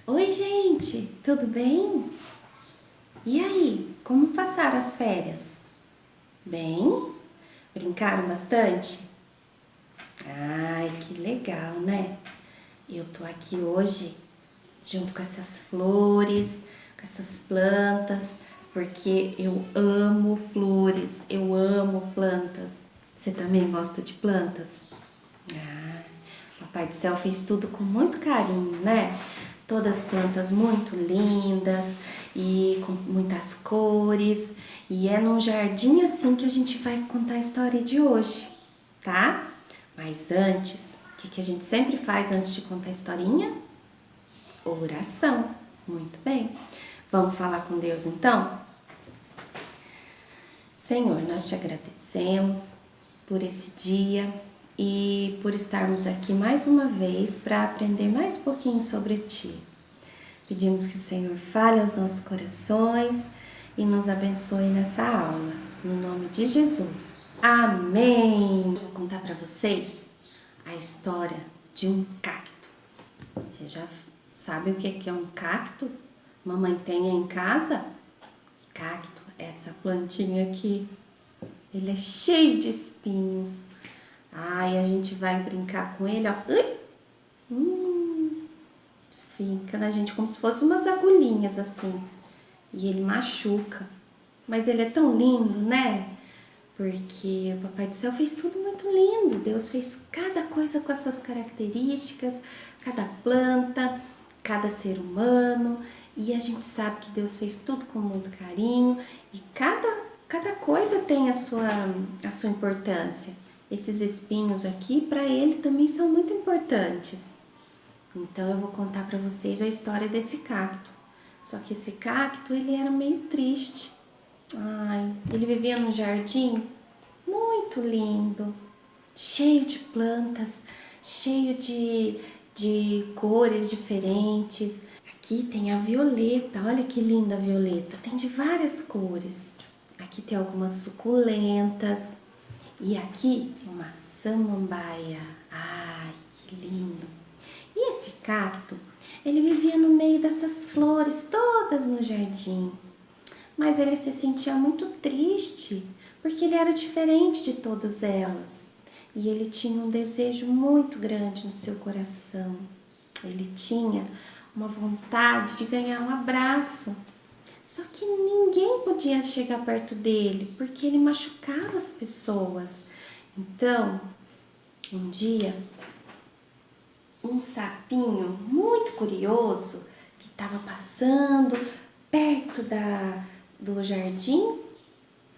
Oi, gente, tudo bem? E aí, como passaram as férias? Bem? Brincaram bastante? Ai, que legal, né? Eu tô aqui hoje junto com essas flores, com essas plantas, porque eu amo flores, eu amo plantas. Você também gosta de plantas? Ah, Papai do Céu fez tudo com muito carinho, né? Todas as plantas muito lindas e com muitas cores. E é num jardim assim que a gente vai contar a história de hoje, tá? Mas antes, o que a gente sempre faz antes de contar a historinha? Oração. Muito bem. Vamos falar com Deus então? Senhor, nós te agradecemos por esse dia e por estarmos aqui mais uma vez para aprender mais um pouquinho sobre Ti. Pedimos que o Senhor fale aos nossos corações e nos abençoe nessa aula. No nome de Jesus. Amém! Vou contar para vocês a história de um cacto. Você já sabe o que é um cacto? Mamãe tem em casa? Cacto, essa plantinha aqui, ele é cheio de espinhos. Ai, a gente vai brincar com ele, ó. Fica na gente como se fosse umas agulhinhas assim. E ele machuca. Mas ele é tão lindo, né? Porque o Papai do Céu fez tudo muito lindo. Deus fez cada coisa com as suas características, cada planta, cada ser humano. E a gente sabe que Deus fez tudo com muito carinho. E cada coisa tem a sua importância. Esses espinhos aqui, para ele, também são muito importantes. Então eu vou contar para vocês a história desse cacto. Só que esse cacto, ele era meio triste. Ai, ele vivia num jardim muito lindo, cheio de plantas, cheio de cores diferentes. Aqui tem a violeta, olha que linda a violeta, tem de várias cores. Aqui tem algumas suculentas e aqui uma samambaia. Ai, que lindo! E esse cacto, ele vivia no meio dessas flores todas no jardim. Mas ele se sentia muito triste, porque ele era diferente de todas elas. E ele tinha um desejo muito grande no seu coração. Ele tinha uma vontade de ganhar um abraço. Só que ninguém podia chegar perto dele, porque ele machucava as pessoas. Então, um dia, um sapinho muito curioso que estava passando perto do jardim,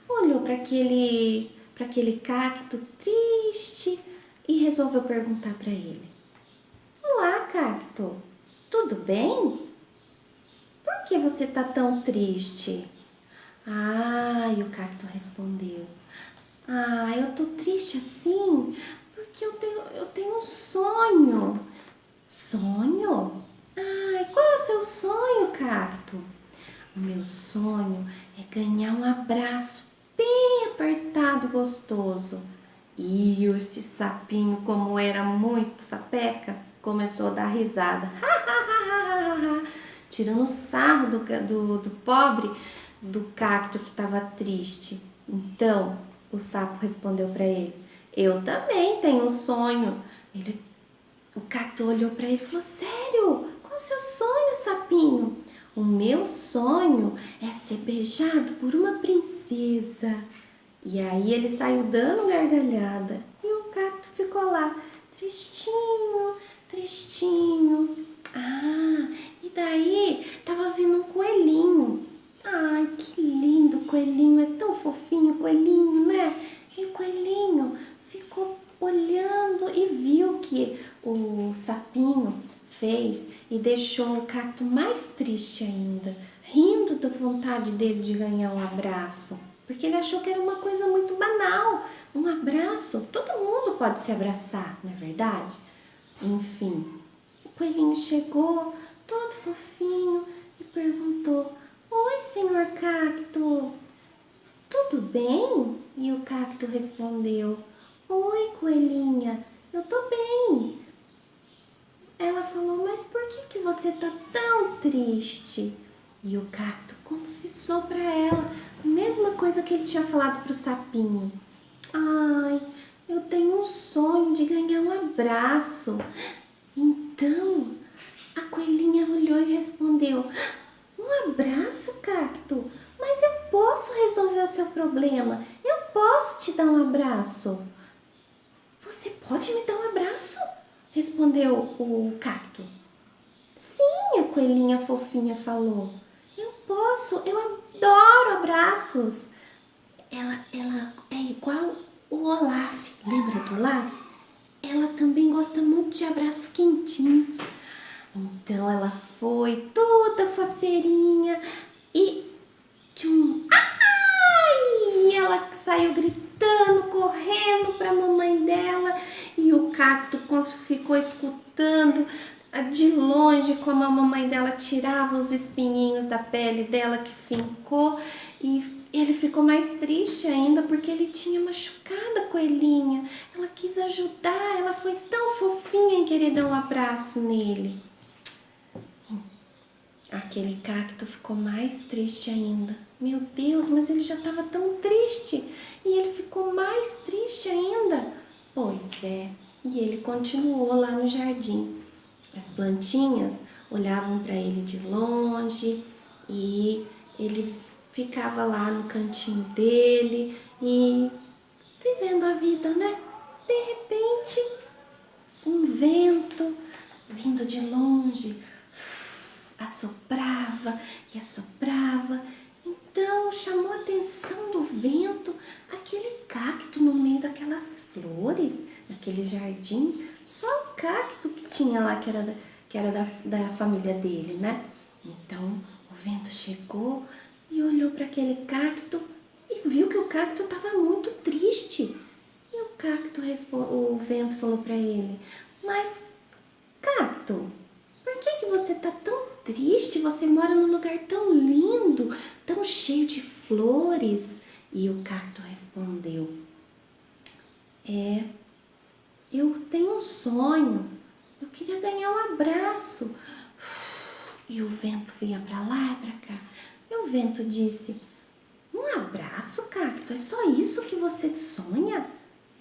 olhou para aquele cacto triste e resolveu perguntar para ele: Olá, cacto, tudo bem? Por que você tá tão triste? E o cacto respondeu: eu tô triste assim porque eu tenho um sonho. Sonho? Qual é o seu sonho, cacto? O meu sonho é ganhar um abraço bem apertado e gostoso. E esse sapinho, como era muito sapeca, começou a dar risada. Tirando sarro do pobre, do cacto que estava triste. Então, o sapo respondeu para ele: Eu também tenho um sonho. O cacto olhou para ele e falou: Sério? Qual o seu sonho, sapinho? O meu sonho é ser beijado por uma princesa. E aí ele saiu dando gargalhada e o cacto ficou lá, tristinho, tristinho. E daí tava vindo um coelhinho. Ai, que lindo o coelhinho, é tão fofinho o coelhinho, né? E o coelhinho ficou olhando e viu que o sapinho fez e deixou o cacto mais triste ainda, rindo da vontade dele de ganhar um abraço, porque ele achou que era uma coisa muito banal, um abraço, todo mundo pode se abraçar, não é verdade? Enfim, o coelhinho chegou todo fofinho e perguntou: Oi, senhor cacto, tudo bem? E o cacto respondeu: Oi, coelhinha, eu tô bem. Ela falou, mas por que você tá tão triste? E o cacto confessou para ela a mesma coisa que ele tinha falado pro sapinho. Ai, eu tenho um sonho de ganhar um abraço. Então, a coelhinha olhou e respondeu, um abraço, cacto? Mas eu posso resolver o seu problema. Eu posso te dar um abraço. Você pode me dar um abraço? Respondeu o cacto. Sim, a coelhinha fofinha falou. Eu posso, eu adoro abraços. Ela é igual o Olaf. Lembra do Olaf? Ela também gosta muito de abraços quentinhos. Então ela foi toda faceirinha e tchum, ai! E ela saiu gritando, correndo para a mamãe dela e o cacto ficou escutando de longe como a mamãe dela tirava os espinhinhos da pele dela que fincou e ele ficou mais triste ainda porque ele tinha machucado a coelhinha. Ela quis ajudar, ela foi tão fofinha em querer dar um abraço nele. Aquele cacto ficou mais triste ainda. Meu Deus, mas ele já estava tão triste e ele ficou mais triste ainda. Pois é, e ele continuou lá no jardim. As plantinhas olhavam para ele de longe e ele ficava lá no cantinho dele e vivendo a vida, né? De repente, um vento vindo de longe assoprava e assoprava. Então chamou a atenção do vento aquele cacto no meio daquelas flores, naquele jardim. Só o cacto que tinha lá, que era da família dele, né? Então o vento chegou e olhou para aquele cacto e viu que o cacto estava muito triste. E o vento falou para ele, mas cacto, por que você está tão triste? Você mora num lugar tão lindo, tão cheio de flores. E o cacto respondeu, eu tenho um sonho, eu queria ganhar um abraço. E o vento vinha para lá e para cá. E o vento disse, um abraço, cacto? É só isso que você sonha?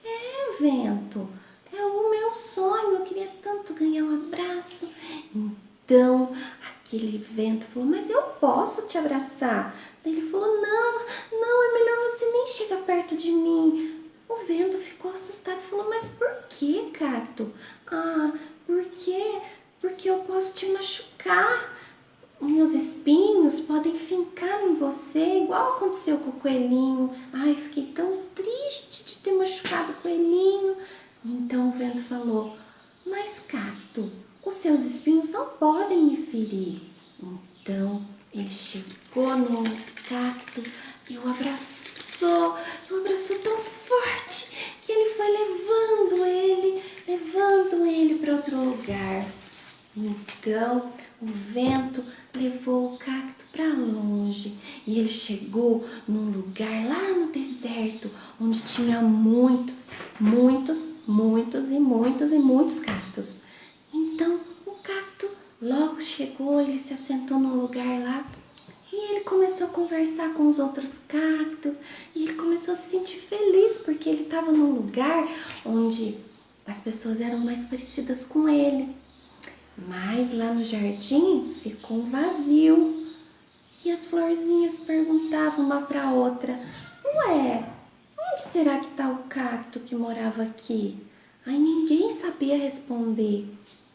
É, vento, é o meu sonho, eu queria tanto ganhar um abraço. Então, aquele vento falou, mas eu posso te abraçar? Daí ele falou, não, é melhor você nem chegar perto de mim. O vento ficou assustado e falou, mas por que, cacto? Ah, por quê? Porque eu posso te machucar. Meus espinhos podem fincar em você, igual aconteceu com o coelhinho. Ai, fiquei tão triste de ter machucado o coelhinho. Então o vento falou, mas cacto, os seus espinhos não podem me ferir. Então ele chegou no cacto e o abraçou tão forte que ele foi levando ele para outro lugar. Então o vento levou o cacto para longe e ele chegou num lugar lá no deserto onde tinha muitos cactos. Então o cacto logo chegou, ele se assentou num lugar lá e ele começou a conversar com os outros cactos e ele começou a se sentir feliz porque ele estava num lugar onde as pessoas eram mais parecidas com ele. Mas lá no jardim ficou um vazio e as florzinhas perguntavam uma para a outra, ué, onde será que está o cacto que morava aqui? Aí ninguém sabia responder.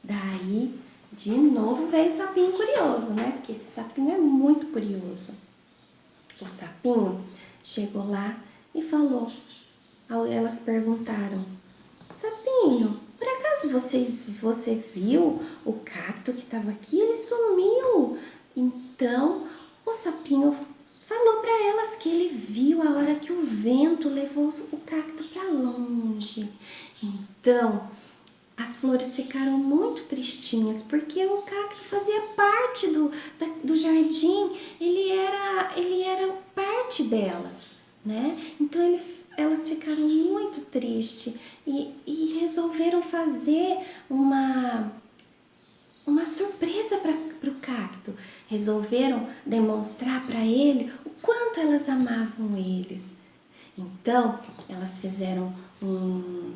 Daí, de novo veio o sapinho curioso, né? Porque esse sapinho é muito curioso. O sapinho chegou lá e falou, elas perguntaram, sapinho, por acaso você viu o cacto que estava aqui? Ele sumiu. Então o sapinho falou para elas que ele viu a hora que o vento levou o cacto para longe. Então as flores ficaram muito tristinhas porque o cacto fazia parte do jardim, ele era parte delas, né? Então elas ficaram muito tristes e resolveram fazer cacto resolveram demonstrar para ele o quanto elas amavam eles. Então, elas fizeram um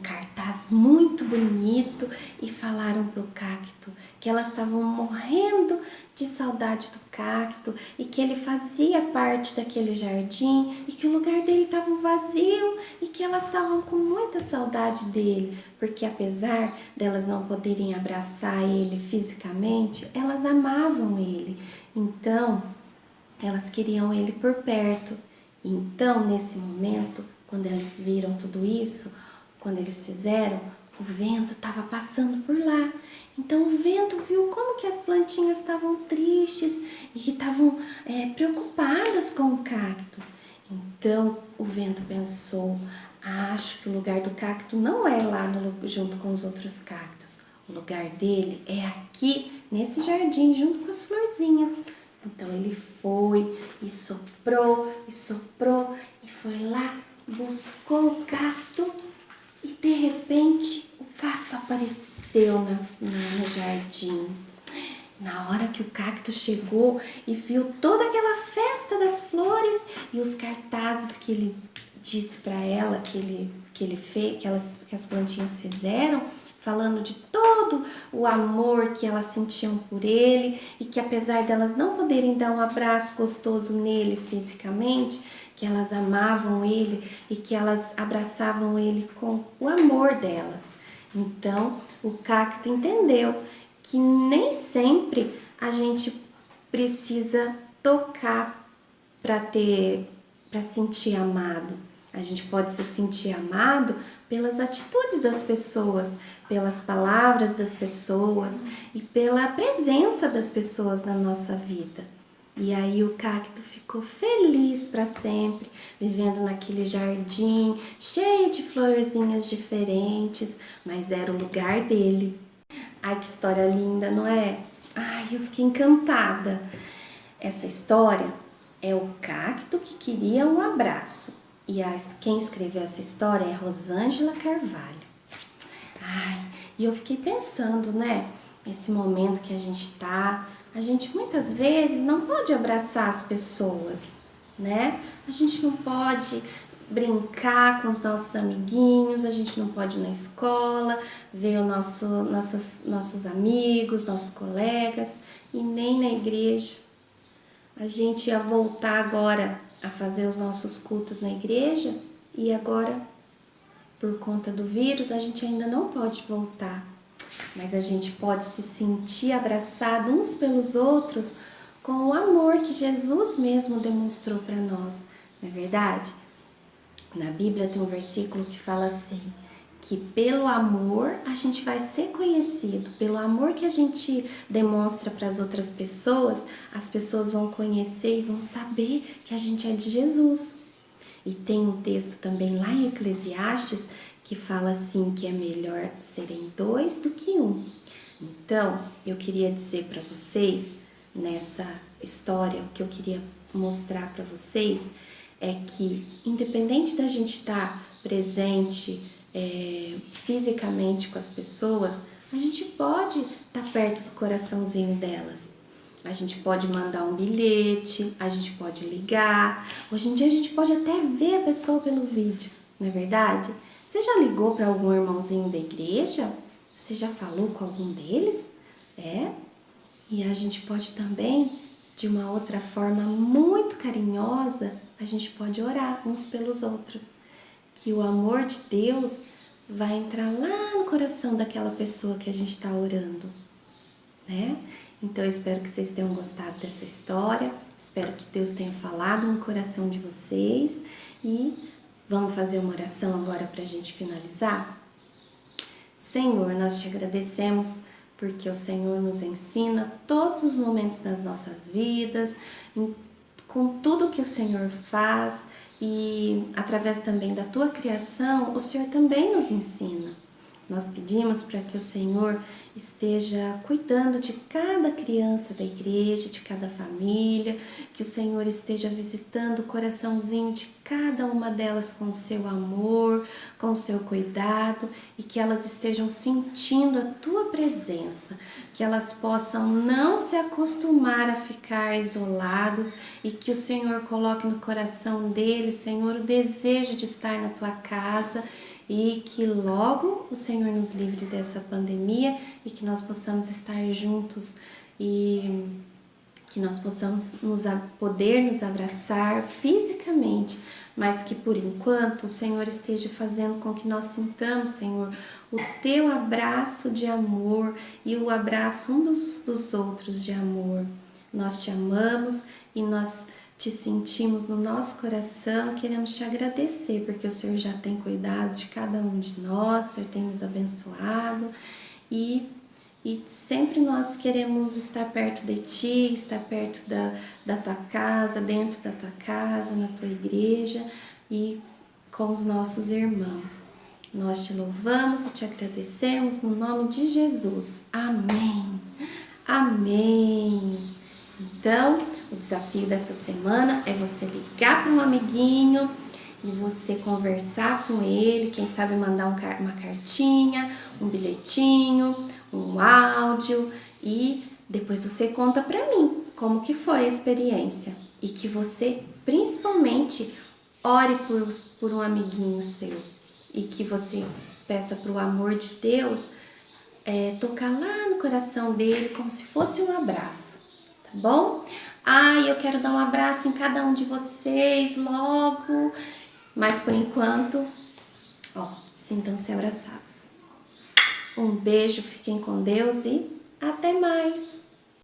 cartaz muito bonito e falaram pro cacto que elas estavam morrendo de saudade do cacto e que ele fazia parte daquele jardim e que o lugar dele estava vazio e que elas estavam com muita saudade dele, porque apesar delas não poderem abraçar ele fisicamente, elas amavam ele. Então, elas queriam ele por perto. Então, nesse momento, quando eles viram tudo isso, quando eles fizeram, o vento estava passando por lá. Então o vento viu como que as plantinhas estavam tristes e que estavam preocupadas com o cacto. Então o vento pensou, acho que o lugar do cacto não é lá junto com os outros cactos. O lugar dele é aqui, nesse jardim, junto com as florzinhas. Então ele foi e soprou e foi lá, buscou o cacto. E de repente o cacto apareceu no jardim. Na hora que o cacto chegou e viu toda aquela festa das flores e os cartazes que ele disse para ela que ele fez, que as plantinhas fizeram, falando de todo o amor que elas sentiam por ele e que apesar delas não poderem dar um abraço gostoso nele fisicamente, que elas amavam ele e que elas abraçavam ele com o amor delas. Então, o cacto entendeu que nem sempre a gente precisa tocar para sentir amado. A gente pode se sentir amado pelas atitudes das pessoas, pelas palavras das pessoas e pela presença das pessoas na nossa vida. E aí o cacto ficou feliz para sempre, vivendo naquele jardim cheio de florzinhas diferentes, mas era o lugar dele. Ai, que história linda, não é? Ai, eu fiquei encantada. Essa história é o cacto que queria um abraço. E quem escreveu essa história é Rosângela Carvalho. Ai, e eu fiquei pensando, né? Esse momento que a gente muitas vezes não pode abraçar as pessoas, né? A gente não pode brincar com os nossos amiguinhos, a gente não pode ir na escola, ver nossos amigos, nossos colegas e nem na igreja. A gente ia voltar agora a fazer os nossos cultos na igreja e agora, por conta do vírus, a gente ainda não pode voltar. Mas a gente pode se sentir abraçado uns pelos outros com o amor que Jesus mesmo demonstrou para nós, não é verdade? Na Bíblia tem um versículo que fala assim, que pelo amor a gente vai ser conhecido, pelo amor que a gente demonstra para as outras pessoas, as pessoas vão conhecer e vão saber que a gente é de Jesus. E tem um texto também lá em Eclesiastes que fala assim que é melhor serem 2 do que 1. Então, eu queria dizer para vocês, nessa história, o que eu queria mostrar para vocês é que, independente da gente estar presente fisicamente com as pessoas, a gente pode estar perto do coraçãozinho delas. A gente pode mandar um bilhete, a gente pode ligar. Hoje em dia a gente pode até ver a pessoa pelo vídeo, não é verdade? Você já ligou para algum irmãozinho da igreja? Você já falou com algum deles? E a gente pode também, de uma outra forma muito carinhosa, a gente pode orar uns pelos outros. Que o amor de Deus vai entrar lá no coração daquela pessoa que a gente está orando, né? Então eu espero que vocês tenham gostado dessa história, espero que Deus tenha falado no coração de vocês e vamos fazer uma oração agora para a gente finalizar? Senhor, nós te agradecemos porque o Senhor nos ensina todos os momentos das nossas vidas, com tudo que o Senhor faz e através também da tua criação, o Senhor também nos ensina. Nós pedimos para que o Senhor esteja cuidando de cada criança da igreja, de cada família, que o Senhor esteja visitando o coraçãozinho de cada uma delas com o seu amor, com o seu cuidado, e que elas estejam sentindo a tua presença, que elas possam não se acostumar a ficar isoladas, e que o Senhor coloque no coração deles, Senhor, o desejo de estar na tua casa, e que logo o Senhor nos livre dessa pandemia e que nós possamos estar juntos e que nós possamos poder nos abraçar fisicamente, mas que por enquanto o Senhor esteja fazendo com que nós sintamos, Senhor, o teu abraço de amor e o abraço um dos outros de amor. Nós te amamos e nós te sentimos no nosso coração, queremos te agradecer, porque o Senhor já tem cuidado de cada um de nós, o Senhor tem nos abençoado e sempre nós queremos estar perto de Ti, estar perto da Tua casa, dentro da Tua casa, na Tua igreja e com os nossos irmãos. Nós te louvamos e te agradecemos no nome de Jesus. Amém. Amém. Então, o desafio dessa semana é você ligar para um amiguinho e você conversar com ele, quem sabe mandar uma cartinha, um bilhetinho, um áudio e depois você conta para mim como que foi a experiência e que você principalmente ore por um amiguinho seu e que você peça para o amor de Deus tocar lá no coração dele como se fosse um abraço. Tá bom? Eu quero dar um abraço em cada um de vocês logo, mas por enquanto, sintam-se abraçados. Um beijo, fiquem com Deus e até mais!